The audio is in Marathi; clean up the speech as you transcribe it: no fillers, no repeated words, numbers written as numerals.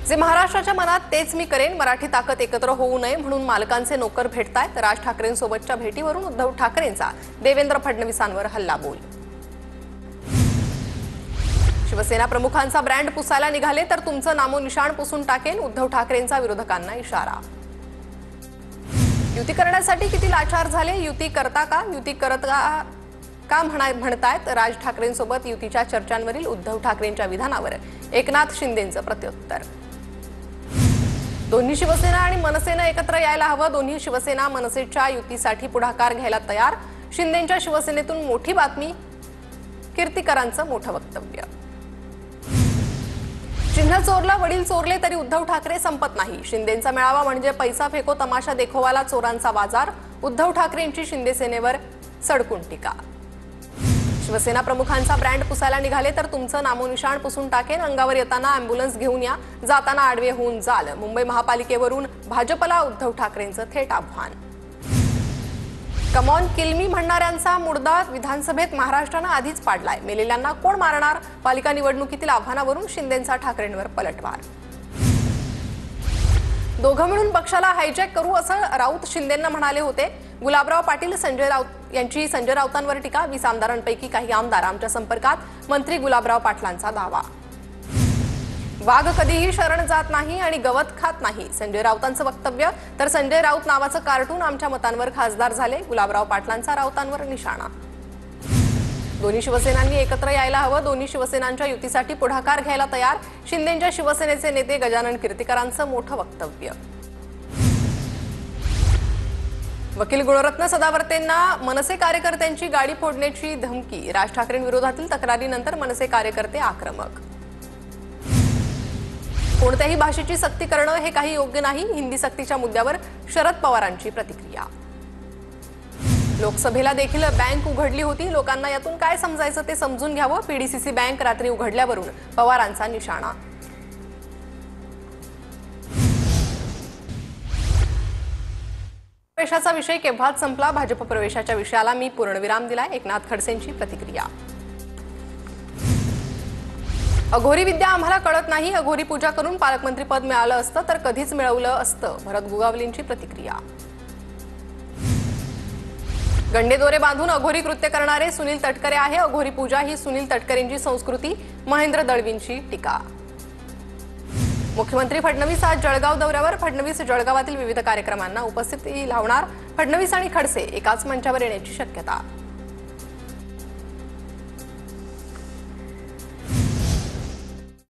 जे महाराष्ट्राच्या मनात तेच मी करेन, मराठी ताकद एकत्र होऊ नये म्हणून मालकांचे नोकर भेटतायत। राज ठाकरेंसोबतच्या भेटीवरून उद्धव ठाकरेंचा देवेंद्र फडणवीसांवर हल्लाबोल। शिवसेना प्रमुखांचा ब्रँड पुसायला निघाले तर तुमचं नामोनिशाण पुसून टाकेन, उद्धव ठाकरेंचा विरोधकांना इशारा। युती करण्यासाठी किती लाचार झाले, युती करता का, युती करत का म्हणतायत। राज ठाकरेंसोबत युतीच्या चर्चांवरील उद्धव ठाकरेंच्या विधानावर एकनाथ शिंदेंचं प्रत्युत्तर। दोन्ही शिवसेना आणि मनसेनं एकत्र यायला हवं, दोन्ही शिवसेना मनसेच्या युतीसाठी पुढाकार घ्यायला तयार। शिंदेंच्या शिवसेनेतून मोठी बातमी, कीर्तिकरांचं मोठं वक्तव्य। चिन्ह चोरला, वडील चोरले तरी उद्धव ठाकरे संपत नाही। शिंदेंचा मेळावा म्हणजे पैसा फेको तमाशा देखोवाला चोरांचा बाजार। उद्धव ठाकरेंची शिंदे सेनेवर सडकून टीका। शिवसेना प्रमुखांचा ब्रँड पुसायला निघाले तर तुमचं नामोनिशाण पुसून टाकेन, अंगावर येताना अँब्युलन्स घेऊन या, जाताना आडवे होऊन जाल। मुंबई महापालिकेवरून भाजपला उद्धव ठाकरेंचं थेट आव्हान। कमॉन किल मी म्हणणाऱ्यांचा मुर्दा विधानसभेत महाराष्ट्रानं आधीच पाडलाय। मेलेल्यांना कोण मारणार, पालिका निवडणुकीतील आव्हानावरून शिंदेंचा ठाकरेंवर पलटवार। दोघं मिळून पक्षाला हायजॅक करू असं राऊत शिंदेंना म्हणाले होते। गुलाबराव पाटील संजय राऊत यांची संजय राऊतांवर टीका। 20 आमदारांपैकी काही आमदार आमच्या संपर्कात, मंत्री गुलाबराव पाटलांचा दावा। वाघ कधीही शरण जात नाही आणि गवत खात नाही, संजय राऊतांचं वक्तव्य। तर संजय राऊत नावाचं कार्टून आमच्या मतांवर खासदार झाले, गुलाबराव पाटलांचा राऊतांवर निशाणा। दोन्ही शिवसेनांनी एकत्र यायला हवं, दोन्ही शिवसेनांच्या युतीसाठी पुढाकार घ्यायला तयार। शिंदेंच्या शिवसेनेचे नेते गजानन कीर्तिकरांचं मोठं वक्तव्य। वकील गुणरत्न सदावर्तेंना मनसे कार्यकर्त्यांची गाडी फोडण्याची धमकी। राज ठाकरेंविरोधातील तक्रारीनंतर मनसे कार्यकर्ते आक्रमक। कोणत्याही भाषेची सक्ती करणं हे काही योग्य नाही, हिंदी सक्तीच्या मुद्द्यावर शरद पवारांची प्रतिक्रिया। लोकसभेला देखील बँक उघडली होती, लोकांना यातून काय समजायचं ते समजून घ्यावं। पीडीसीसी बँक रात्री उघडल्यावरून पवारांचा निशाणा। प्रवेशाचा विषय केव्हाच संपला, भाजप प्रवेशाच्या विषयाला मी पूर्णविराम दिलाय, एकनाथ खडसेंची प्रतिक्रिया। अघोरी विद्या आम्हाला कळत नाही, अघोरी पूजा करून पालकमंत्री पद मिळालं असतं तर कधीच मिळवलं असतं, भरत गुगावलींची प्रतिक्रिया। गंडेदोरे बांधून अघोरी कृत्य करणारे सुनील तटकरे आहे, अघोरी पूजा ही सुनील तटकरेंची संस्कृती, महेंद्र दळवींची टीका। मुख्यमंत्री फडणवीस आज जळगाव दौऱ्यावर, फडणवीस जळगावातील विविध कार्यक्रमांना उपस्थिती लावणार। फडणवीस आणि खडसे एकाच मंचावर येण्याची शक्यता।